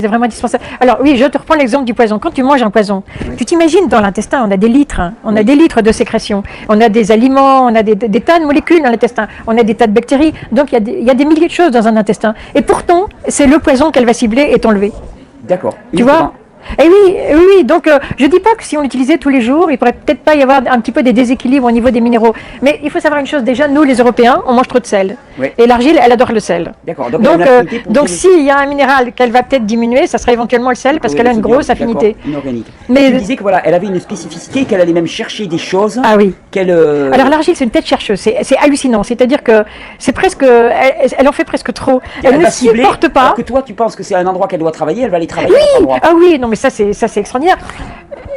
C'est vraiment indispensable. Alors oui, je te reprends l'exemple du poison. Quand tu manges un poison, tu t'imagines dans l'intestin, on a des litres, hein, on a des litres de sécrétion, on a des aliments, on a des tas de molécules dans l'intestin, on a des tas de bactéries, donc il y a des milliers de choses dans un intestin. Et pourtant, c'est le poison qu'elle va cibler et t'enlever. D'accord. Tu vois? Et oui, donc je dis pas que si on l'utilisait tous les jours, il pourrait peut-être pas y avoir un petit peu des déséquilibres au niveau des minéraux. Mais il faut savoir une chose, déjà, nous les Européens, on mange trop de sel. Oui. Et l'argile, elle adore le sel. D'accord. Donc s'il y a un minéral qu'elle va peut-être diminuer, ça sera éventuellement le sel, parce qu'elle a une grosse affinité. Inorganique. Mais tu disais que voilà, elle avait une spécificité, qu'elle allait même chercher des choses. Ah oui. Alors l'argile, c'est une tête chercheuse, c'est hallucinant. C'est-à-dire que c'est presque, elle en fait presque trop. Elle ne supporte pas. Alors que toi, tu penses que c'est un endroit qu'elle doit travailler, elle va aller travailler à cet endroit. Ah oui, non mais ça c'est extraordinaire.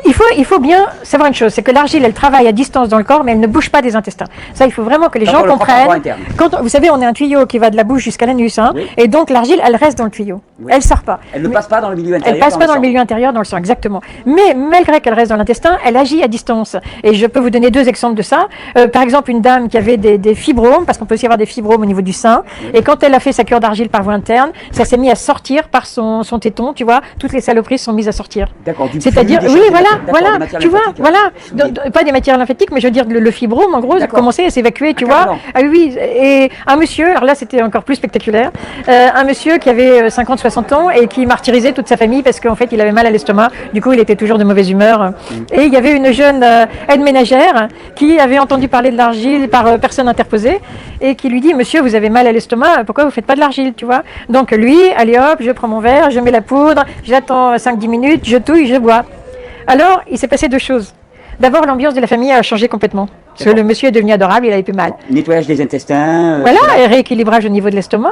Il faut bien savoir une chose, c'est que l'argile, elle travaille à distance dans le corps, mais elle ne bouge pas des intestins. Ça, il faut vraiment que les gens comprennent. Quand, vous savez, on a un tuyau qui va de la bouche jusqu'à l'anus, hein, et donc l'argile, elle reste dans le tuyau. Oui. Elle sort pas. Elle ne passe pas dans le milieu intérieur. Elle passe pas dans le milieu intérieur, dans le sang, exactement. Mais malgré qu'elle reste dans l'intestin, elle agit à distance. Et je peux vous donner 2 exemples de ça. Par exemple, une dame qui avait des fibromes, parce qu'on peut aussi avoir des fibromes au niveau du sein, et quand elle a fait sa cure d'argile par voie interne, ça s'est mis à sortir par son téton, tu vois, toutes les saloperies sont mises à sortir. D'accord. C'est-à-dire, oui, voilà, tu vois, voilà, pas des matières lymphétiques, mais je veux dire le fibrome, en gros, commençait à s'évacuer, tu vois. Ah oui, et un monsieur, alors là c'était encore plus spectaculaire, un monsieur qui avait 50-60 ans et qui martyrisait toute sa famille parce qu'en fait il avait mal à l'estomac, du coup il était toujours de mauvaise humeur. Et il y avait une jeune aide ménagère qui avait entendu parler de l'argile par personne interposée et qui lui dit, monsieur, vous avez mal à l'estomac, pourquoi vous faites pas de l'argile, tu vois. Donc lui, allez hop, je prends mon verre, je mets la poudre, j'attends 5-10 minutes, je touille, je bois. Alors, il s'est passé 2 choses. D'abord, l'ambiance de la famille a changé complètement. Parce que le monsieur est devenu adorable, il avait plus mal. Nettoyage des intestins. Voilà, et rééquilibrage au niveau de l'estomac,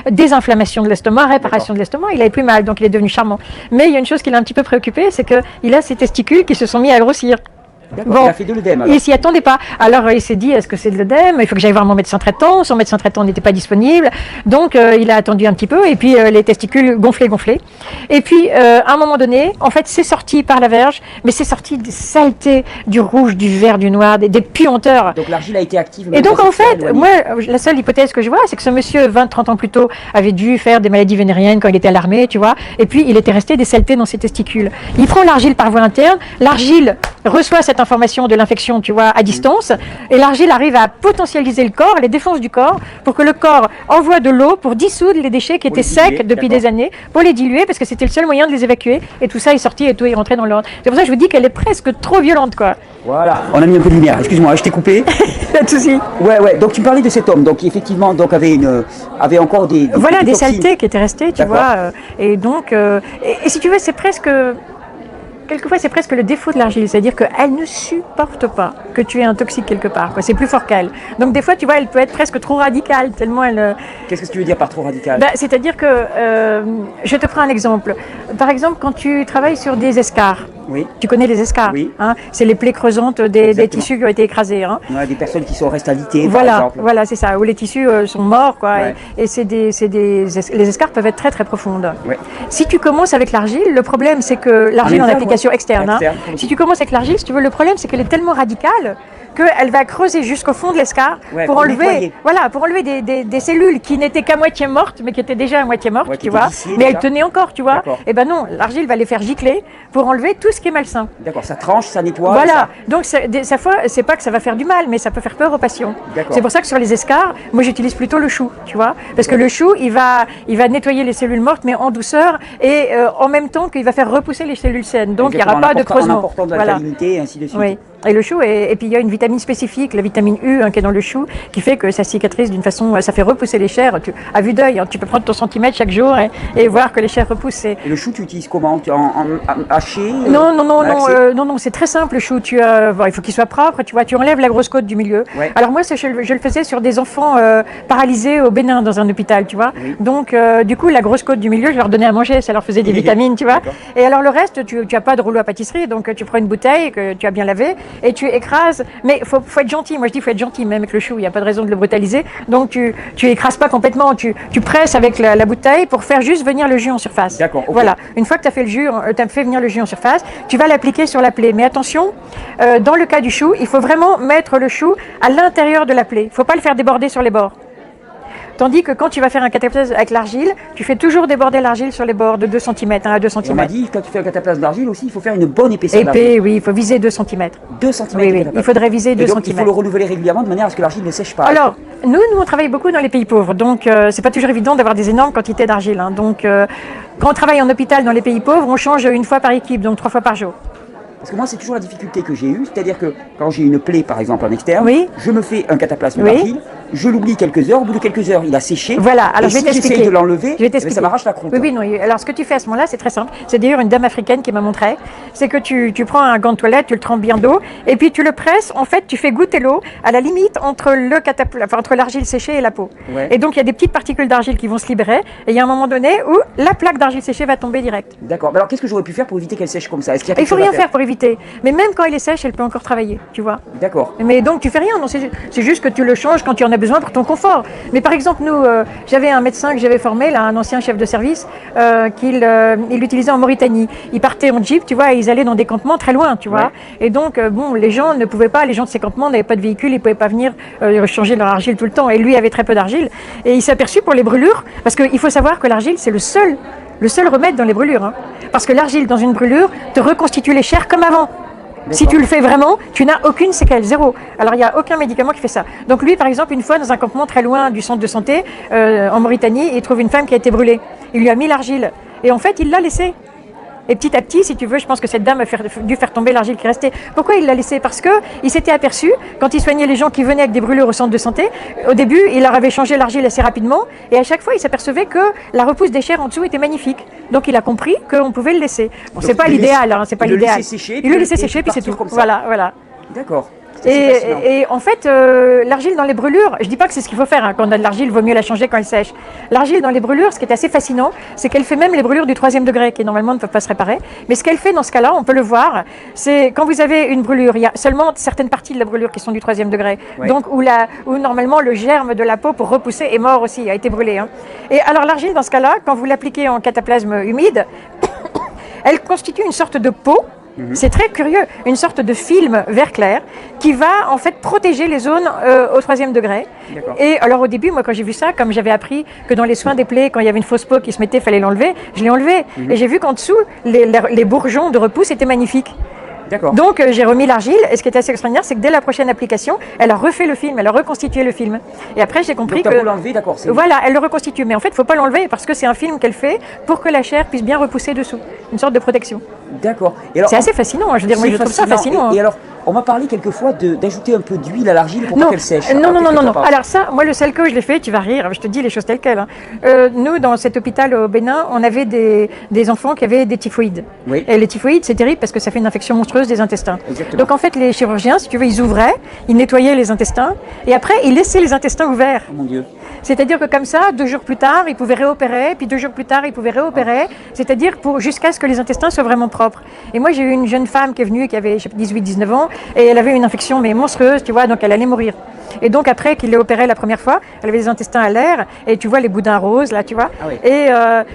désinflammation de l'estomac, réparation de l'estomac, il avait plus mal, donc il est devenu charmant. Mais il y a une chose qui l'a un petit peu préoccupé, c'est qu'il a ses testicules qui se sont mis à grossir. Bon, il a fait de l'œdème. Il s'y attendait pas. Alors il s'est dit, est-ce que c'est de l'œdème? Il faut que j'aille voir mon médecin traitant. Son médecin traitant n'était pas disponible. Donc il a attendu un petit peu et puis les testicules gonflés. Et puis à un moment donné, en fait c'est sorti par la verge, mais c'est sorti des saletés, du rouge, du vert, du noir, des puanteurs. Donc l'argile a été active. Et donc en fait, moi la seule hypothèse que je vois, c'est que ce monsieur 20-30 ans plus tôt avait dû faire des maladies vénériennes quand il était à l'armée, tu vois. Et puis il était resté des saletés dans ses testicules. Il prend l'argile par voie interne. L'argile reçoit cette information de l'infection, tu vois, à distance, et l'argile arrive à potentialiser le corps, les défenses du corps, pour que le corps envoie de l'eau pour dissoudre les déchets qui étaient secs depuis des années, pour les diluer, parce que c'était le seul moyen de les évacuer, et tout ça est sorti et tout est rentré dans l'ordre. C'est pour ça que je vous dis qu'elle est presque trop violente, quoi. Voilà, on a mis un peu de lumière, excuse-moi, je t'ai coupé. Pas de souci. Ouais, donc tu parlais de cet homme, donc qui effectivement donc, avait encore des voilà, des saletés qui étaient restées, tu vois, et donc, et si tu veux, c'est presque... Quelquefois, c'est presque le défaut de l'argile, c'est-à-dire qu'elle ne supporte pas que tu aies un toxique quelque part, quoi. C'est plus fort qu'elle. Donc des fois, tu vois, elle peut être presque trop radicale, tellement elle... Qu'est-ce que tu veux dire par trop radicale? C'est-à-dire que, je te prends un exemple. Par exemple, quand tu travailles sur des escarres, tu connais les escarres, hein, c'est les plaies creusantes des tissus qui ont été écrasés. Hein. Ouais, des personnes qui sont restées alitées, par exemple. Voilà, c'est ça, où les tissus sont morts, quoi. Et les escarres peuvent être très très profondes. Ouais. Si tu commences avec l'argile, le problème c'est que l'argile en application externe. Hein. Si tu commences avec l'argile, si tu veux, le problème c'est qu'elle est tellement radicale qu'elle va creuser jusqu'au fond de l'escarre pour enlever, pour enlever des cellules qui n'étaient qu'à moitié mortes, mais qui étaient déjà à moitié mortes, tu vois. Mais elles tenaient encore, tu vois. Et ben non, l'argile va les faire gicler pour enlever tout ce qui est malsain. D'accord, ça tranche, ça nettoie. Voilà. Donc ça fois, c'est pas que ça va faire du mal, mais ça peut faire peur aux patients. C'est pour ça que sur les escarres, moi j'utilise plutôt le chou, tu vois, parce que le chou, il va nettoyer les cellules mortes, mais en douceur et en même temps qu'il va faire repousser les cellules saines. Donc il n'y aura pas de creusement. En apportant de la salinité et ainsi de suite. Oui. Et le chou, et puis il y a une vitamine spécifique, la vitamine U, hein, qui est dans le chou, qui fait que ça cicatrise d'une façon, ça fait repousser les chairs. À vue d'œil, hein, tu peux prendre ton centimètre chaque jour et voir que les chairs repoussent. Et le chou, tu utilises comment? En haché? Non, c'est très simple le chou. Il faut qu'il soit propre, tu vois, tu enlèves la grosse côte du milieu. Ouais. Alors moi, je le faisais sur des enfants paralysés au Bénin dans un hôpital, tu vois. Oui. Donc du coup, la grosse côte du milieu, je leur donnais à manger, ça leur faisait des vitamines, tu vois. Et alors le reste, tu n'as pas de rouleau à pâtisserie, donc tu prends une bouteille que tu as bien lavée et tu écrases, mais faut être gentil. Moi je dis faut être gentil, même avec le chou, il n'y a pas de raison de le brutaliser. Donc tu écrases pas complètement, tu presses avec la bouteille pour faire juste venir le jus en surface. D'accord. Okay. Voilà. Une fois que tu as fait venir le jus en surface, tu vas l'appliquer sur la plaie. Mais attention, dans le cas du chou, il faut vraiment mettre le chou à l'intérieur de la plaie. Il faut pas le faire déborder sur les bords. Tandis que quand tu vas faire un cataplasme avec l'argile, tu fais toujours déborder l'argile sur les bords de 2 cm, 1 à 2 cm. On m'a dit, quand tu fais un cataplasme d'argile aussi, il faut faire une bonne épaisseur d'argile. Épais, oui, il faut viser 2 cm. 2 cm. Oui, il faudrait viser 2 cm. Il faut le renouveler régulièrement de manière à ce que l'argile ne sèche pas. Alors, nous, on travaille beaucoup dans les pays pauvres, donc c'est pas toujours évident d'avoir des énormes quantités d'argile. Hein. Donc, quand on travaille en hôpital dans les pays pauvres, on change 1 fois par équipe, donc 3 fois par jour. Parce que moi, c'est toujours la difficulté que j'ai eue, c'est-à-dire que quand j'ai une plaie, par exemple, en externe, oui. je me fais un cataplasme d'argile, je l'oublie quelques heures, au bout de quelques heures, il a séché. Voilà, alors je vais t'expliquer. Si j'essaye de l'enlever, ça m'arrache la croûte. Oui, non. Alors, ce que tu fais à ce moment-là, c'est très simple. C'est d'ailleurs une dame africaine qui m'a montré. C'est que tu prends un gant de toilette, tu le trempes bien d'eau, et puis tu le presses. En fait, tu fais goûter l'eau à la limite entre entre l'argile séchée et la peau. Ouais. Et donc, il y a des petites particules d'argile qui vont se libérer, et il y a un moment donné où la plaque d'argile séchée va tomber direct. D'accord. Alors, qu'est-ce que j'aurais pu faire pour éviter qu'elle sèche comme ça? Il faut rien faire pour éviter. Mais même quand elle est sèche, elle peut encore travailler, tu vois. D'accord. Mais donc tu fais rien, c'est juste que tu le changes quand tu en as besoin pour ton confort. Mais par exemple, nous, j'avais un médecin que j'avais formé, là, un ancien chef de service, il l'utilisait en Mauritanie. Ils partaient en jeep, tu vois, et ils allaient dans des campements très loin, tu vois. Et donc, les gens ne pouvaient pas, les gens de ces campements n'avaient pas de véhicule, ils pouvaient pas venir changer leur argile tout le temps. Et lui avait très peu d'argile. Et il s'est aperçu pour les brûlures, parce qu'il faut savoir que l'argile, c'est le seul remède dans les brûlures. Hein. Parce que l'argile, dans une brûlure, te reconstitue les chairs comme avant. Si tu le fais vraiment, tu n'as aucune séquelle, zéro. Alors, il n'y a aucun médicament qui fait ça. Donc, lui, par exemple, une fois, dans un campement très loin du centre de santé, en Mauritanie, il trouve une femme qui a été brûlée. Il lui a mis l'argile. Et en fait, il l'a laissée. Et petit à petit, si tu veux, je pense que cette dame a dû faire tomber l'argile qui restait. Pourquoi il l'a laissée? Parce qu'il s'était aperçu, quand il soignait les gens qui venaient avec des brûlures au centre de santé, au début, il leur avait changé l'argile assez rapidement, et à chaque fois, il s'apercevait que la repousse des chairs en dessous était magnifique. Donc, il a compris qu'on pouvait le laisser. Bon, c'est pas l'idéal, hein, c'est pas l'idéal. Il le laissait sécher, puis c'est tout. Voilà, voilà. D'accord. Et en fait, l'argile dans les brûlures, je dis pas que c'est ce qu'il faut faire, hein, quand on a de l'argile, il vaut mieux la changer quand elle sèche. L'argile dans les brûlures, ce qui est assez fascinant, c'est qu'elle fait même les brûlures du 3e degré, qui normalement ne peuvent pas se réparer. Mais ce qu'elle fait dans ce cas-là, on peut le voir, c'est quand vous avez une brûlure, il y a seulement certaines parties de la brûlure qui sont du 3e degré. Ouais. Donc où normalement le germe de la peau pour repousser est mort aussi, a été brûlé. Hein. Et alors l'argile dans ce cas-là, quand vous l'appliquez en cataplasme humide, elle constitue une sorte de peau. C'est très curieux, une sorte de film vert clair qui va en fait protéger les zones au 3e degré. Et alors au début, moi quand j'ai vu ça, comme j'avais appris que dans les soins des plaies, quand il y avait une fausse peau qui se mettait, il fallait l'enlever, je l'ai enlevé. Et j'ai vu qu'en dessous, les bourgeons de repousse étaient magnifiques. Donc j'ai remis l'argile, et ce qui est assez extraordinaire, c'est que dès la prochaine application, elle a refait le film, elle a reconstitué le film. Et après j'ai compris donc, que l'enlever, d'accord. Voilà, elle le reconstitue, mais en fait il ne faut pas l'enlever parce que c'est un film qu'elle fait pour que la chair puisse bien repousser dessous, une sorte de protection. D'accord. C'est assez fascinant, je veux dire, moi je trouve ça fascinant. Et alors, on m'a parlé quelquefois d'ajouter un peu d'huile à l'argile pour pas qu'elle sèche. Non. Alors ça, moi le seul que je l'ai fait, tu vas rire, je te dis les choses telles quelles. Hein. Nous, dans cet hôpital au Bénin, on avait des enfants qui avaient des typhoïdes. Oui. Et les typhoïdes, c'est terrible parce que ça fait une infection monstrueuse des intestins. Exactement. Donc en fait, les chirurgiens, si tu veux, ils ouvraient, ils nettoyaient les intestins et après, ils laissaient les intestins ouverts. Oh mon Dieu. C'est-à-dire que comme ça, 2 jours plus tard, ils pouvaient réopérer, puis 2 jours plus tard, ils pouvaient réopérer, c'est-à-dire jusqu'à ce que les intestins soient vraiment propres. Et moi, j'ai eu une jeune femme qui est venue, qui avait 18-19 ans, et elle avait une infection mais monstrueuse, tu vois, donc elle allait mourir. Et donc après qu'il l'ait opérée la première fois, elle avait des intestins à l'air, et tu vois les boudins roses, là, tu vois. Ah oui. Et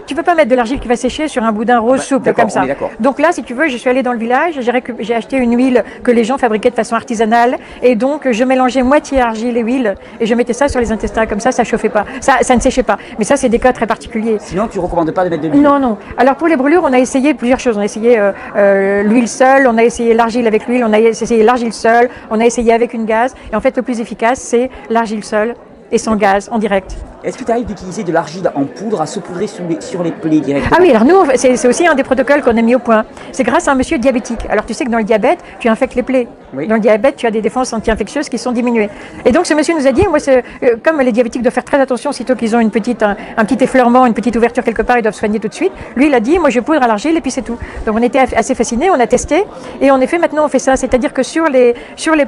tu peux pas mettre de l'argile qui va sécher sur un boudin rose souple comme ça. Donc là, si tu veux, je suis allée dans le village, j'ai acheté une huile que les gens fabriquaient de façon artisanale, et donc je mélangeais moitié argile et huile, et je mettais ça sur les intestins, comme ça chauffait pas. Ça ne séchait pas. Mais ça, c'est des cas très particuliers. Sinon, tu recommandes pas de mettre de l'huile? Non. Alors pour les brûlures, on a essayé plusieurs choses. On a essayé l'huile seule, on a essayé l'argile avec l'huile, on a essayé l'argile seule, on a essayé avec une gaz. Et en fait, le plus efficace, c'est l'argile seule et sans gaz, en direct. Est-ce que tu arrives d'utiliser de l'argile en poudre à saupoudrer sur les plaies directement? Ah oui, alors nous, c'est aussi un des protocoles qu'on a mis au point. C'est grâce à un monsieur diabétique. Alors tu sais que dans le diabète, tu infectes les plaies. Oui. Dans le diabète, tu as des défenses anti-infectieuses qui sont diminuées. Et donc ce monsieur nous a dit, moi, comme les diabétiques doivent faire très attention, sitôt qu'ils ont un petit effleurement, une petite ouverture quelque part, ils doivent soigner tout de suite. Lui, il a dit, moi je poudre à l'argile et puis c'est tout. Donc on était assez fascinés, on a testé. Et en effet, maintenant on fait ça. C'est-à-dire que sur les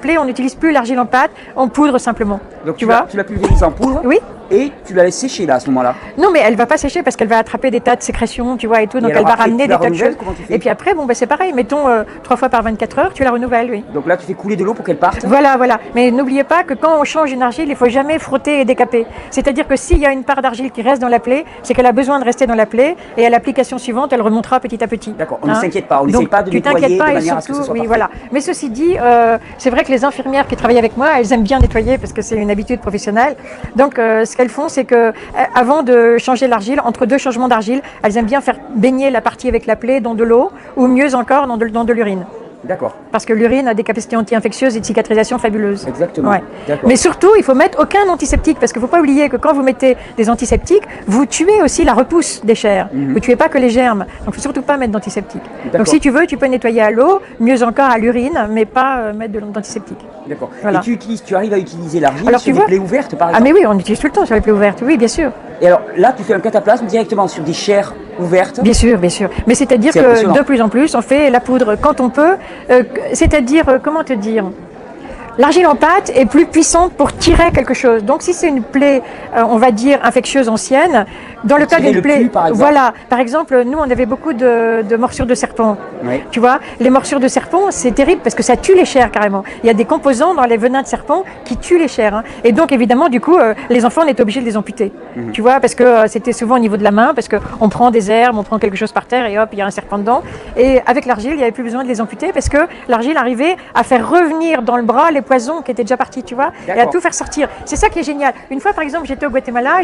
plaies, on n'utilise plus l'argile en pâte, on poudre simplement. Donc tu l'as pulvérisé en poudre? Oui. Et tu la laisses sécher là à ce moment-là? Non, mais elle va pas sécher parce qu'elle va attraper des tas de sécrétions, tu vois, et tout. Donc elle va ramener des tas de choses. Et puis après, c'est pareil. Mettons 3 fois par 24 heures, tu la renouvelles, oui. Donc là, tu fais couler de l'eau pour qu'elle parte? Voilà. Mais n'oubliez pas que quand on change une argile, il faut jamais frotter et décaper. C'est-à-dire que s'il y a une part d'argile qui reste dans la plaie, c'est qu'elle a besoin de rester dans la plaie et à l'application suivante, elle remontera petit à petit. D'accord. On ne s'inquiète pas. On n'essaie pas de nettoyer de manière à ce que ce soit parfait. Voilà. Mais ceci dit, c'est vrai que les infirmières qui travaillent avec moi, elles aiment bien nettoyer parce que c'est une habitude professionnelle. Donc ce qu'elles font, c'est que avant de changer l'argile, entre deux changements d'argile, elles aiment bien faire baigner la partie avec la plaie dans de l'eau, ou mieux encore dans de l'urine. D'accord. Parce que l'urine a des capacités anti-infectieuses et de cicatrisation fabuleuses. Exactement. Ouais. Mais surtout, il faut mettre aucun antiseptique, parce qu'il ne faut pas oublier que quand vous mettez des antiseptiques, vous tuez aussi la repousse des chairs. Vous ne tuez pas que les germes. Donc, il ne faut surtout pas mettre d'antiseptique. Donc, si tu veux, tu peux nettoyer à l'eau, mieux encore à l'urine, mais pas mettre d'antiseptique. D'accord. Voilà. Et tu arrives à utiliser l'argile sur des plaies ouvertes, par exemple? Ah mais oui, on utilise tout le temps sur les plaies ouvertes, oui, bien sûr. Et alors là, tu fais un cataplasme directement sur des chairs ouvertes? Bien sûr, bien sûr. Mais c'est-à-dire que de plus en plus, on fait la poudre quand on peut. C'est-à-dire, comment te dire, l'argile en pâte est plus puissante pour tirer quelque chose. Donc si c'est une plaie, on va dire, infectieuse ancienne, dans le cas d'une plaie, voilà, par exemple, nous on avait beaucoup de morsures de serpent. Oui. Tu vois, les morsures de serpent, c'est terrible parce que ça tue les chairs carrément. Il y a des composants dans les venins de serpent qui tuent les chairs. Hein. Et donc évidemment, du coup, les enfants, on était obligés de les amputer. Tu vois, parce que c'était souvent au niveau de la main, parce qu'on prend des herbes, on prend quelque chose par terre et hop, il y a un serpent dedans. Et avec l'argile, il n'y avait plus besoin de les amputer parce que l'argile arrivait à faire revenir dans le bras les poisons qui étaient déjà partis, tu vois, et à tout faire sortir. C'est ça qui est génial. Une fois, par exemple, j'étais au Guatemala,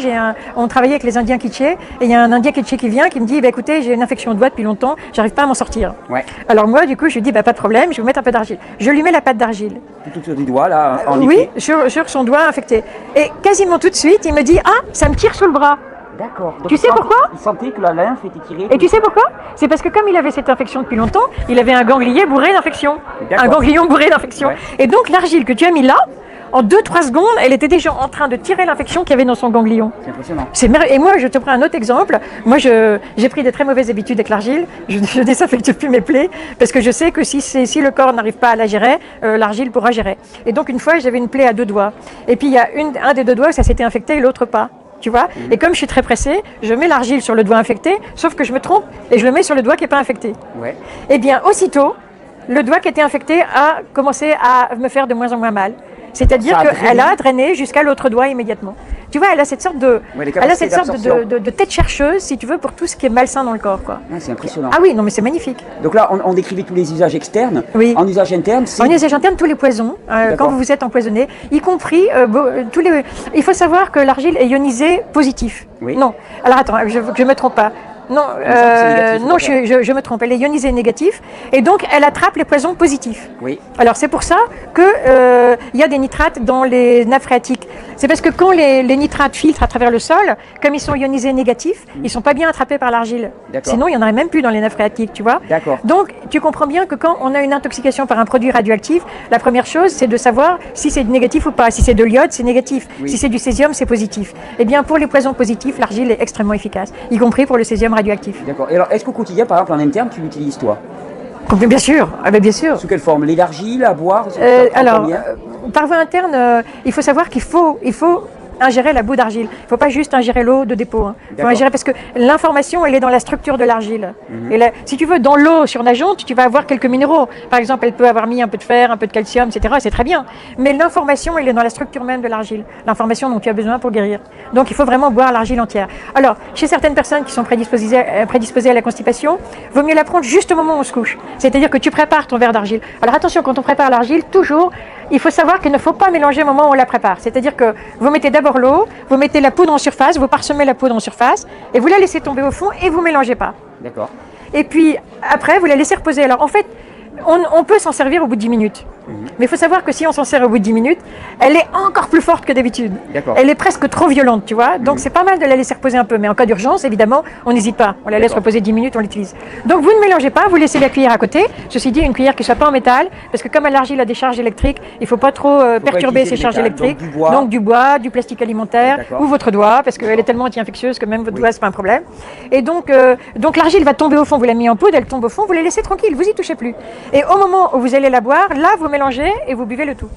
on travaillait avec les Indiens Quiché, et il y a un Indien Quiché qui vient, qui me dit, bah, écoutez, j'ai une infection au doigt depuis longtemps, j'arrive pas à m'en sortir. Ouais. Alors moi, du coup, je lui dis, bah, pas de problème, je vais vous mettre un peu d'argile. Je lui mets la pâte d'argile. Tout autour du doigt, là, en oui, sur son doigt infecté. Et quasiment tout de suite, il me dit, ah, ça me tire sous le bras. D'accord. Tu sais pourquoi? Il sentait que la lymphe était tirée. Et tu sais pourquoi? C'est parce que comme il avait cette infection depuis longtemps, il avait un ganglier bourré d'infection. Un ganglion bourré d'infection. Ouais. Et donc l'argile que tu as mis là, en 2-3 secondes, elle était déjà en train de tirer l'infection qu'il y avait dans son ganglion. C'est impressionnant. Et moi, je te prends un autre exemple. Moi, j'ai pris des très mauvaises habitudes avec l'argile. Je désinfecte plus mes plaies parce que je sais que si le corps n'arrive pas à la gérer, l'argile pourra gérer. Et donc, une fois, j'avais une plaie à 2 doigts. Et puis, il y a un des 2 doigts, ça s'était infecté et l'autre pas. Tu vois, et comme je suis très pressée, je mets l'argile sur le doigt infecté, sauf que je me trompe et je le mets sur le doigt qui n'est pas infecté. Ouais. Et bien, aussitôt, le doigt qui était infecté a commencé à me faire de moins en moins mal. C'est-à-dire qu'elle a drainé jusqu'à l'autre doigt immédiatement. Tu vois, elle a cette sorte de tête chercheuse, si tu veux, pour tout ce qui est malsain dans le corps, quoi. Ah, c'est impressionnant. Ah oui, non, mais c'est magnifique. Donc là, on décrivait tous les usages externes. Oui. En usage interne, c'est... En usage interne, tous les poisons, quand vous vous êtes empoisonné, y compris tous les... Il faut savoir que l'argile est ionisée positif. Oui. Non. Alors attends, je ne me trompe pas. Non, non, je me trompe. Elle est ionisée négative et donc elle attrape les poisons positifs. Oui. Alors c'est pour ça que y a des nitrates dans les nappes phréatiques. C'est parce que quand les nitrates filtrent à travers le sol, comme ils sont ionisés négatifs, ils sont pas bien attrapés par l'argile. Sinon, il y en aurait même plus dans les nappes phréatiques, tu vois. Donc, tu comprends bien que quand on a une intoxication par un produit radioactif, la première chose, c'est de savoir si c'est négatif ou pas. Si c'est de l'iode, c'est négatif. Oui. Si c'est du césium, c'est positif. Eh bien, pour les poisons positifs, l'argile est extrêmement efficace, y compris pour le césium radioactif. D'accord. Et alors, est-ce qu'au quotidien, par exemple, en interne, tu l'utilises toi? Bien sûr, bien sûr. Sous quelle forme? L'argile, à boire? Alors, par voie interne, il faut savoir qu'il faut ingérer la boue d'argile. Il ne faut pas juste ingérer l'eau de dépôt. Hein. Il faut ingérer parce que l'information, elle est dans la structure de l'argile. Et là, si tu veux, dans l'eau surnageante, tu vas avoir quelques minéraux. Par exemple, elle peut avoir mis un peu de fer, un peu de calcium, etc. C'est très bien. Mais l'information, elle est dans la structure même de l'argile. L'information dont tu as besoin pour guérir. Donc, il faut vraiment boire l'argile entière. Alors, chez certaines personnes qui sont prédisposées à la constipation, vaut mieux la prendre juste au moment où on se couche. C'est-à-dire que tu prépares ton verre d'argile. Alors, attention, quand on prépare l'argile, toujours, il faut savoir qu'il ne faut pas mélanger au moment où on la prépare. C'est-à-dire que vous mettez d'abord l'eau, vous mettez la poudre en surface, vous parsemez la poudre en surface et vous la laissez tomber au fond et vous ne mélangez pas. D'accord. Et puis après, vous la laissez reposer. Alors en fait, on peut s'en servir au bout de 10 minutes. Mais il faut savoir que si on s'en sert au bout de 10 minutes, elle est encore plus forte que d'habitude. Elle est presque trop violente, tu vois. Donc c'est pas mal de la laisser reposer un peu. Mais en cas d'urgence, évidemment, on n'hésite pas. On la laisse reposer 10 minutes, on l'utilise. Donc vous ne mélangez pas, vous laissez la cuillère à côté. Ceci dit, une cuillère qui ne soit pas en métal, parce que comme l'argile a des charges électriques, il ne faut pas trop perturber ces charges électriques. Donc du bois, du plastique alimentaire, ou votre doigt, parce qu'elle est tellement anti-infectieuse que même votre doigt, c'est pas un problème. Et donc l'argile va tomber au fond, vous la mettez en poudre, elle tombe au fond, vous la laissez tranquille, vous y touchez plus. Et au moment où vous allez la boire, là, vous mélangez et vous buvez le tout.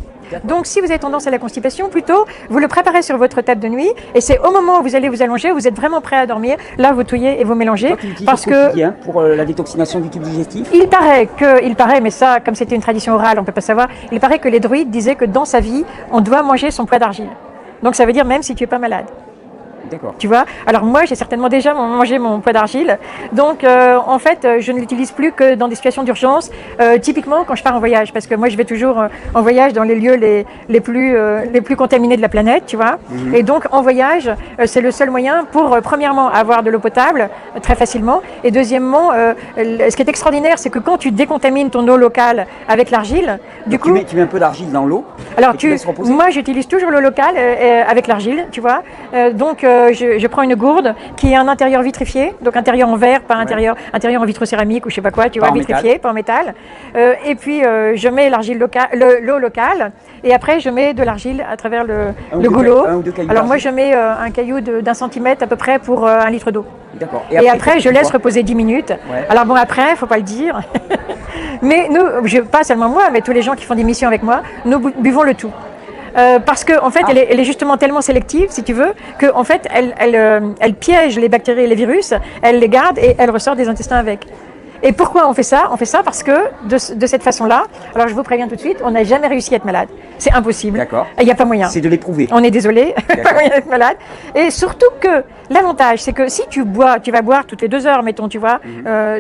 Donc si vous avez tendance à la constipation, plutôt, vous le préparez sur votre table de nuit et c'est au moment où vous allez vous allonger, vous êtes vraiment prêt à dormir, là vous touillez et vous mélangez. Parce que pour la détoxination du tube digestif. Il paraît, mais ça, comme c'était une tradition orale, on ne peut pas savoir, il paraît que les druides disaient que dans sa vie, on doit manger son poids d'argile. Donc ça veut dire même si tu n'es pas malade. D'accord. Tu vois? Alors moi, j'ai certainement déjà mangé mon poids d'argile. Donc, en fait, je ne l'utilise plus que dans des situations d'urgence. Typiquement, quand je pars en voyage, parce que moi, je vais toujours en voyage dans les lieux les plus contaminés de la planète, tu vois. Et donc, en voyage, c'est le seul moyen pour, premièrement, avoir de l'eau potable très facilement. Et deuxièmement, ce qui est extraordinaire, c'est que quand tu décontamines ton eau locale avec l'argile, du coup... Tu mets un peu d'argile dans l'eau. Alors, moi, j'utilise toujours l'eau locale avec l'argile, tu vois. Donc, je prends une gourde qui a un intérieur vitrifié, donc intérieur en verre, pas intérieur en vitrocéramique ou je sais pas quoi, tu vois, vitrifié, pas en métal. Et puis, je mets l'eau locale, et après, je mets de l'argile à travers le goulot. Alors, moi, je mets un caillou d'1 centimètre à peu près pour 1 litre d'eau. D'accord. Et après, je laisse reposer 10 minutes. Ouais. Alors bon, après, faut pas le dire. Mais nous, pas seulement moi, mais tous les gens qui font des missions avec moi, nous buvons le tout. Parce que en fait, elle est justement tellement sélective, si tu veux, que en fait, elle piège les bactéries et les virus, elle les garde et elle ressort des intestins avec. Et pourquoi on fait ça? On fait ça parce que de cette façon-là, alors je vous préviens tout de suite, on n'a jamais réussi à être malade. C'est impossible. D'accord. Il n'y a pas moyen. C'est de l'éprouver. On est désolé, pas moyen d'être malade. Et surtout que l'avantage, c'est que si tu bois, tu vas boire toutes les 2 heures, mettons, tu vois.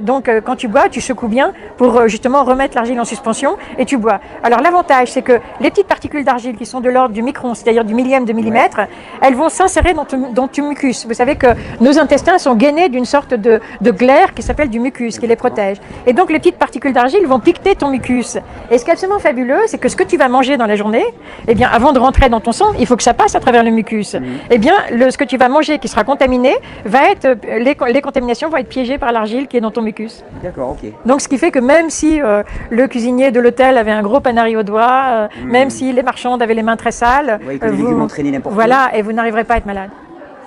Donc quand tu bois, tu secoues bien pour justement remettre l'argile en suspension et tu bois. Alors l'avantage, c'est que les petites particules d'argile qui sont de l'ordre du micron, c'est-à-dire du millième de millimètre, elles vont s'insérer dans ton mucus. Vous savez que nos intestins sont gainés d'une sorte de glaire qui s'appelle du mucus, qui les protège. Et donc les petites particules d'argile vont piqueter ton mucus. Et ce qui est absolument fabuleux, c'est que ce que tu vas manger dans la journée, eh bien avant de rentrer dans ton sang, il faut que ça passe à travers le mucus. Eh bien ce que tu vas manger qui sera contaminé, va être les contaminations vont être piégées par l'argile qui est dans ton mucus. D'accord, ok. Donc ce qui fait que même si le cuisinier de l'hôtel avait un gros panari au doigt, même si les marchandes avaient les mains très sales, les légumes ont traîné n'importe où. Voilà, et vous n'arriverez pas à être malade.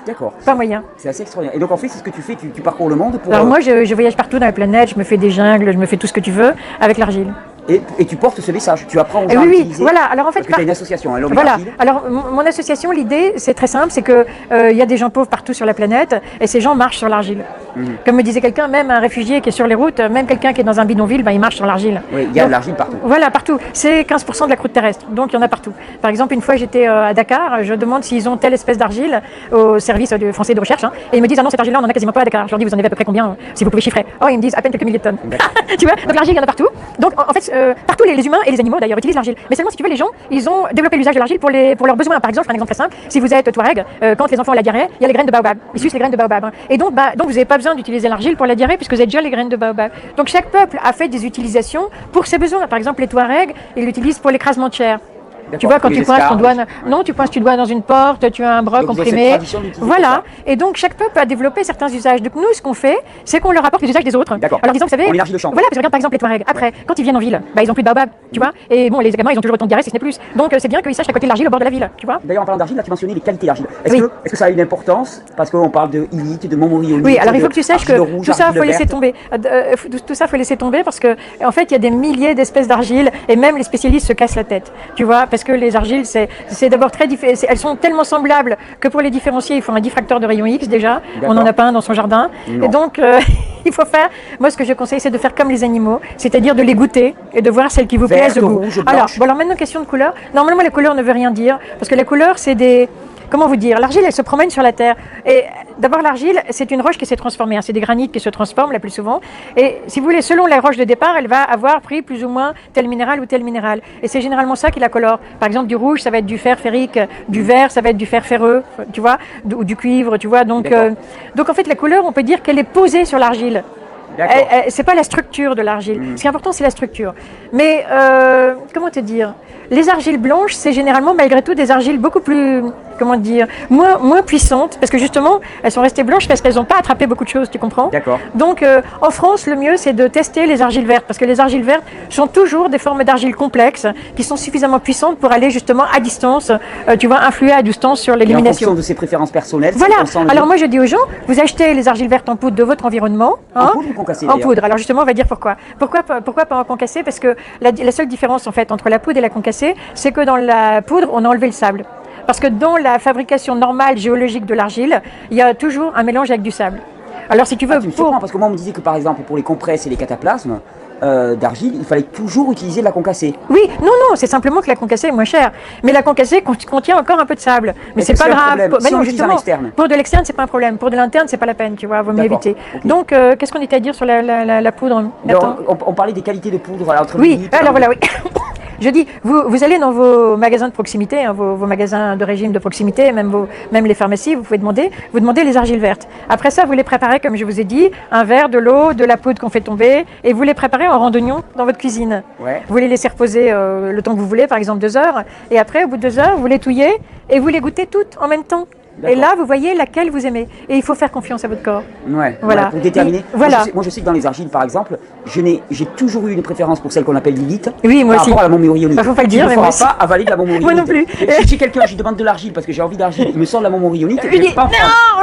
D'accord. Pas moyen. C'est assez extraordinaire. Et donc en fait, c'est ce que tu fais, tu parcours le monde pour... Alors moi, je voyage partout dans la planète, je me fais des jungles, je me fais tout ce que tu veux avec l'argile. Et tu portes ce message, tu apprends aux gens à oui, utiliser. Voilà. Alors en fait, parce que tu as une association, hein, voilà. Alors mon association, l'idée, c'est très simple, c'est que il y a des gens pauvres partout sur la planète et ces gens marchent sur l'argile. Comme me disait quelqu'un, même un réfugié qui est sur les routes, même quelqu'un qui est dans un bidonville, il marche sur l'argile. Oui, il y a de l'argile partout. Voilà, partout. C'est 15% de la croûte terrestre, donc il y en a partout. Par exemple, une fois j'étais à Dakar, je demande s'ils ont telle espèce d'argile au service français de recherche, et ils me disent ah non, cette argile-là, on en a quasiment pas à Dakar. Je leur dis vous en avez à peu près combien, si vous pouvez chiffrer. Oh, ils me disent à peine quelques milliers de tonnes. Tu vois, donc l'argile, il y en a partout. Donc en fait, partout les humains et les animaux d'ailleurs utilisent l'argile. Mais seulement si tu veux, les gens, ils ont développé l'usage de l'argile pour leurs besoins. Par exemple, je prends un exemple très simple. Si vous êtes Touareg, quand les enfants ont la diarrhée, il y a les graines de baobab. Ils sucent les graines de baobab. Et donc vous n'avez pas besoin d'utiliser l'argile pour la diarrhée puisque vous avez déjà les graines de baobab. Donc chaque peuple a fait des utilisations pour ses besoins. Par exemple, les Touaregs, ils l'utilisent pour l'écrasement de chair. Tu vois, quand tu pointes ton doigt, non, tu pointes ton doigt dans une porte, tu as un bras comprimé. Voilà. Et donc, chaque peuple a développé certains usages. Donc, nous, ce qu'on fait, c'est qu'on leur apporte les usages des autres. Alors, disons, vous savez. On élargit le champ. Voilà, parce que regarde, par exemple, les Touaregs. Après, quand ils viennent en ville, ils ont plus de baobab, tu vois. Et bon, les gamins, ils ont toujours autant de diarrhée, si ce n'est plus. Donc, c'est bien qu'ils sachent récolter de l'argile au bord de la ville, tu vois. D'ailleurs, en parlant d'argile, là, tu mentionnais les qualités d'argile. Est-ce que ça a une importance? Parce qu'on parle de illite, de montmorillonite. Oui, alors il faut que tu saches que tout ça, faut laisser tomber. Tout ça, faut laisser tomber parce que, en fait, il y a des milliers d'espèces d'argile et même les spécialistes se cassent la tête, tu vois, parce que les argiles, c'est d'abord très différent. Elles sont tellement semblables que pour les différencier, il faut un diffracteur de rayon X déjà. On n'en a pas un dans son jardin. Non. Et donc, il faut faire. Moi, ce que je conseille, c'est de faire comme les animaux, c'est-à-dire de les goûter et de voir celles qui vous plaisent de goût. Rouge, alors maintenant, question de couleur. Normalement, les couleurs ne veulent rien dire parce que les couleurs, c'est des. Comment vous dire? L'argile, elle se promène sur la terre. Et d'abord, l'argile, c'est une roche qui s'est transformée. C'est des granites qui se transforment la plus souvent. Et si vous voulez, selon la roche de départ, elle va avoir pris plus ou moins tel minéral ou tel minéral. Et c'est généralement ça qui la colore. Par exemple, du rouge, ça va être du fer ferrique. Du vert, ça va être du fer ferreux, tu vois, ou du cuivre, tu vois. Donc en fait, la couleur, on peut dire qu'elle est posée sur l'argile. C'est pas la structure de l'argile. Ce qui est important, c'est la structure. Mais comment te dire? Les argiles blanches, c'est généralement malgré tout des argiles beaucoup plus, comment dire, moins puissantes, parce que justement, elles sont restées blanches parce qu'elles n'ont pas attrapé beaucoup de choses, tu comprends? D'accord. Donc, en France, le mieux, c'est de tester les argiles vertes, parce que les argiles vertes sont toujours des formes d'argile complexes, qui sont suffisamment puissantes pour aller justement à distance, tu vois, influer à distance sur l'élimination. En fonction de ses préférences personnelles. Voilà. Alors moi, je dis aux gens, vous achetez les argiles vertes en poudre de votre environnement. En poudre ou concassée? En poudre. Alors justement, on va dire pourquoi. Pourquoi pas en concassée? Parce que la seule différence en fait entre la poudre et la concassée, c'est que dans la poudre, on a enlevé le sable. Parce que dans la fabrication normale géologique de l'argile, il y a toujours un mélange avec du sable. Alors si tu veux, tu me surprends, parce que moi on me disait que par exemple pour les compresses et les cataplasmes d'argile, il fallait toujours utiliser de la concassée. Oui, non, c'est simplement que la concassée est moins chère. Mais la concassée contient encore un peu de sable. Mais c'est pas grave. Si non, on utilise en externe. Pour de l'externe, c'est pas un problème. Pour de l'interne, c'est pas la peine, tu vois, vaut mieux éviter. Okay. Donc, qu'est-ce qu'on était à dire sur la poudre? On parlait des qualités de poudre. Oui, alors voilà, oui. Je dis, vous allez dans vos magasins de proximité, hein, vos magasins de régime de proximité, même les pharmacies, vous demandez les argiles vertes. Après ça, vous les préparez, comme je vous ai dit, un verre, de l'eau, de la poudre qu'on fait tomber, et vous les préparez en randonnion dans votre cuisine. Ouais. Vous les laissez reposer le temps que vous voulez, par exemple 2 heures, et après, au bout de 2 heures, vous les touillez et vous les goûtez toutes en même temps. Et là, vous voyez laquelle vous aimez. Et il faut faire confiance à votre corps. Ouais, voilà. Pour déterminer. Voilà. Moi, je sais que dans les argiles, par exemple, j'ai toujours eu une préférence pour celle qu'on appelle l'élite. Oui, moi par aussi. rapport à la montmorillonite. Faut pas le dire, mais moi ne aussi. pas avaler de la montmorillonite. Moi non plus. Si j'ai quelqu'un, je lui demande de l'argile parce que j'ai envie d'argile, il me sort de la montmorillonite. Je dis, non,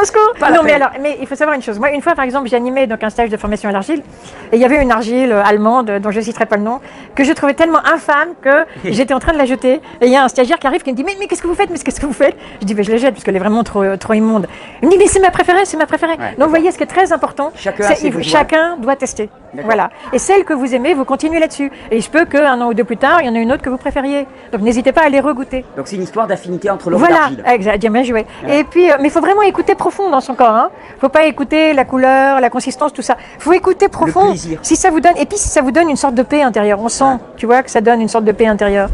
au secours. Non, mais il faut savoir une chose. Moi, une fois, par exemple, j'ai animé donc un stage de formation à l'argile, et il y avait une argile allemande, dont je ne citerai pas le nom, que je trouvais tellement infâme que j'étais en train de la jeter. Et il y a un stagiaire qui arrive qui me dit, mais qu'est-ce que vous faites? Mais qu'est-ce que vous faites? Je dis, je la jette parce qu'elle est vraiment trop immonde. Il me dit, mais c'est ma préférée, c'est ma préférée. Ouais, donc, vous voyez, ce qui est très important, chacun doit tester. Voilà. Et celle que vous aimez, vous continuez là-dessus. Et il se peut qu'un an ou deux plus tard, il y en a une autre que vous préfériez. Donc, n'hésitez pas à les regoûter. Donc, c'est une histoire d'affinité entre l'eau et l'argile. Voilà, exact, bien joué. Ouais. Et puis, mais il faut vraiment écouter profond dans son corps. Hein. Faut pas écouter la couleur, la consistance, tout ça. Faut écouter profond. Le plaisir. Si ça vous donne, et puis si ça vous donne une sorte de paix intérieure. On sent, tu vois, que ça donne une sorte de paix intérieure.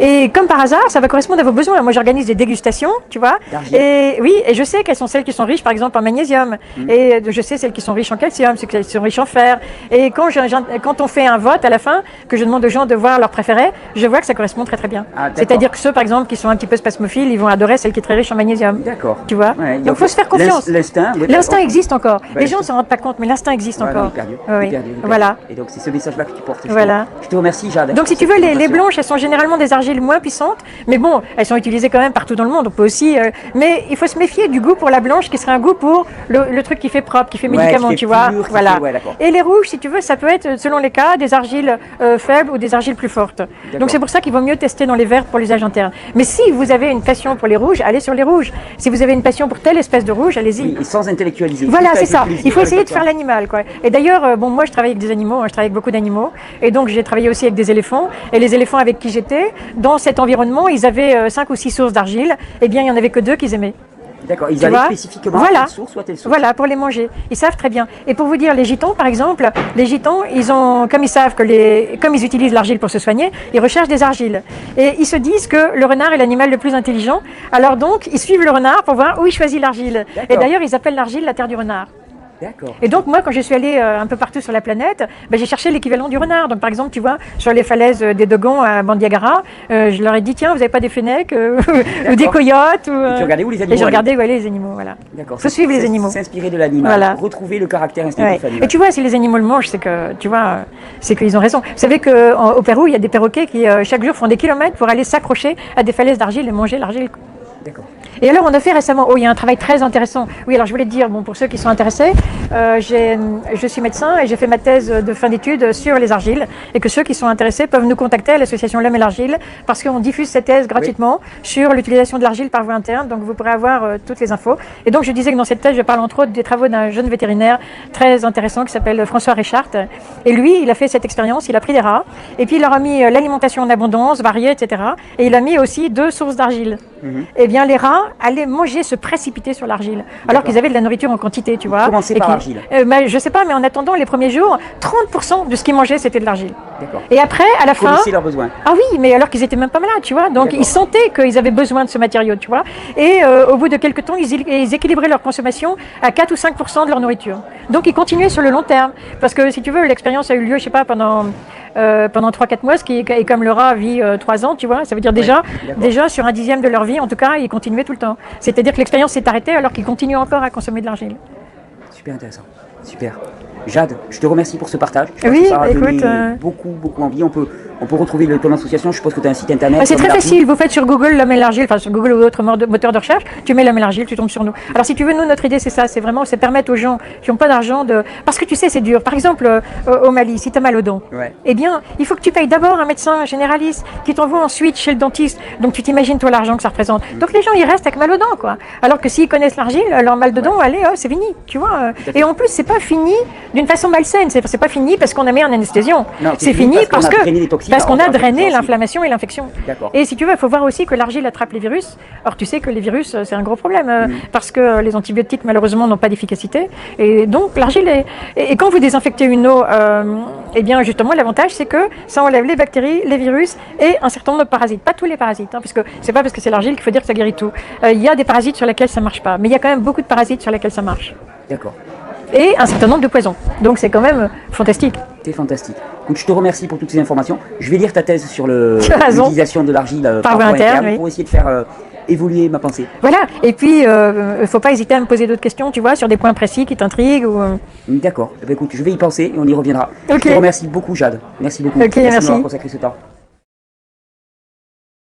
Et comme par hasard, ça va correspondre à vos besoins. Moi, j'organise des dégustations, tu vois. Et oui, et je sais quelles sont celles qui sont riches, par exemple, en magnésium. Et je sais celles qui sont riches en calcium, celles qui sont riches en fer. Et quand on fait un vote à la fin, que je demande aux gens de voir leur préféré, je vois que ça correspond très très bien. C'est-à-dire que ceux, par exemple, qui sont un petit peu spasmophiles, ils vont adorer celle qui est très riche en magnésium. D'accord. Tu vois. Ouais, donc, il faut se faire confiance. L'instinct existe encore. Les gens ne s'en rendent pas compte, mais l'instinct existe encore. Voilà. Et donc, c'est ce message-là que tu portes. Voilà. Je te remercie, Jade. Donc, si tu veux, les blanches, elles sont généralement des argiles moins puissantes. Mais bon, elles sont utilisées quand même partout dans le monde. On peut aussi, mais il faut se méfier du goût pour la blanche, qui serait un goût pour le truc qui fait propre, qui fait médicament, tu vois. Voilà. Et les rouges, si tu veux, ça peut être, selon les cas, des argiles faibles ou des argiles plus fortes. Donc c'est pour ça qu'il vaut mieux tester dans les verts pour l'usage interne. Mais si vous avez une passion pour les rouges, allez sur les rouges. Si vous avez une passion pour telle espèce de rouge, allez-y. Oui, et sans intellectualiser. Voilà, c'est ça. Il faut essayer de faire l'animal, quoi. Et d'ailleurs, bon, moi, je travaille avec des animaux. Je travaille avec beaucoup d'animaux. Et donc, j'ai travaillé aussi avec des éléphants. Et les éléphants avec qui j'étais, dans cet environnement, ils avaient 5 ou 6 sources d'argile. Eh bien, il n'y en avait que 2 qu'ils aimaient. D'accord, ils allaient spécifiquement à telle source ou à telle source. Voilà, pour les manger. Ils savent très bien. Et pour vous dire, les gitans, par exemple, comme ils savent comme ils utilisent l'argile pour se soigner, ils recherchent des argiles. Et ils se disent que le renard est l'animal le plus intelligent. Alors donc, ils suivent le renard pour voir où il choisit l'argile. Et d'ailleurs, ils appellent l'argile la terre du renard. Et donc moi, quand je suis allée un peu partout sur la planète, j'ai cherché l'équivalent du renard. Donc par exemple, tu vois, sur les falaises des Dogons à Bandiagara, je leur ai dit, tiens, vous n'avez pas des fennecs ou des coyotes Et tu regardais où les animaux? Et je regardais où allaient les animaux, voilà. D'accord. Faut suivre les animaux. S'inspirer de l'animal, voilà. Retrouver le caractère instinctif animal. Et tu vois, si les animaux le mangent, c'est que, tu vois, c'est qu'ils ont raison. Vous savez qu'au Pérou, il y a des perroquets qui chaque jour font des kilomètres pour aller s'accrocher à des falaises d'argile et manger l'argile. D'accord. Et alors, on a fait récemment, il y a un travail très intéressant. Oui, alors je voulais te dire, bon, pour ceux qui sont intéressés, je suis médecin et j'ai fait ma thèse de fin d'études sur les argiles. Et que ceux qui sont intéressés peuvent nous contacter à l'association L'Homme et l'Argile parce qu'on diffuse cette thèse gratuitement sur l'utilisation de l'argile par voie interne. Donc, vous pourrez avoir toutes les infos. Et donc, je disais que dans cette thèse, je parle entre autres des travaux d'un jeune vétérinaire très intéressant qui s'appelle François Richard. Et lui, il a fait cette expérience, il a pris des rats et puis il leur a mis l'alimentation en abondance, variée, etc. Et il a mis aussi 2 sources d'argile. Eh bien, les rats allaient manger, se précipiter sur l'argile, alors qu'ils avaient de la nourriture en quantité, tu vois. Commencer par l'argile. Je sais pas, mais en attendant, les premiers jours, 30% de ce qu'ils mangeaient, c'était de l'argile. Et après, à la fin... leurs besoins. Ah oui, mais alors qu'ils étaient même pas malades, tu vois. Donc, ils sentaient qu'ils avaient besoin de ce matériau, tu vois. Et au bout de quelques temps, ils équilibraient leur consommation à 4 ou 5% de leur nourriture. Donc, ils continuaient sur le long terme. Parce que, si tu veux, l'expérience a eu lieu, je sais pas, pendant 3-4 mois, ce qui est comme le rat vit 3 ans, tu vois. Ça veut dire déjà sur un dixième de leur vie, en tout cas, ils continuaient tout le temps. C'est-à-dire que l'expérience s'est arrêtée alors qu'ils continuent encore à consommer de l'argile. Super intéressant. Super. Jade, je te remercie pour ce partage. Je pense Oui, que ça a écoute, donné beaucoup envie. On peut retrouver ton association. Je suppose que tu as un site internet. C'est très facile. Vous faites sur Google l'homme et l'argile, enfin sur Google ou d'autres moteurs de recherche. Tu mets l'homme et l'argile, tu tombes sur nous. Alors si tu veux, nous notre idée c'est ça, c'est vraiment permettre aux gens qui n'ont pas d'argent de, parce que tu sais c'est dur. Par exemple au Mali, si tu as mal au dos, eh bien il faut que tu payes d'abord un médecin généraliste qui t'envoie ensuite chez le dentiste. Donc tu t'imagines toi l'argent que ça représente. Donc les gens ils restent avec mal aux dents quoi. Alors que s'ils connaissent l'argile, leur mal de dents, allez, c'est fini, tu vois. Et en plus c'est pas fini d'une façon malsaine. C'est pas fini parce qu'on a mis un anesthésion. C'est fini parce qu'on a drainé l'inflammation et l'infection. Et si tu veux, il faut voir aussi que l'argile attrape les virus. Or, tu sais que les virus, c'est un gros problème parce que les antibiotiques, malheureusement, n'ont pas d'efficacité. Et donc, l'argile et quand vous désinfectez une eau, eh bien, justement, l'avantage, c'est que ça enlève les bactéries, les virus et un certain nombre de parasites. Pas tous les parasites, parce que c'est pas parce que c'est l'argile qu'il faut dire que ça guérit tout. Il y a des parasites sur lesquels ça marche pas, mais il y a quand même beaucoup de parasites sur lesquels ça marche. D'accord. Et un certain nombre de poisons. Donc c'est quand même fantastique. C'est fantastique. Donc je te remercie pour toutes ces informations. Je vais lire ta thèse sur l'utilisation de l'argile par voie interne pour essayer de faire évoluer ma pensée. Voilà. Et puis il faut pas hésiter à me poser d'autres questions, tu vois, sur des points précis qui t'intriguent ou. D'accord. Eh bien, écoute, je vais y penser et on y reviendra. Je te remercie beaucoup, Jade. Merci beaucoup. Merci. Merci de m'avoir consacré ce temps.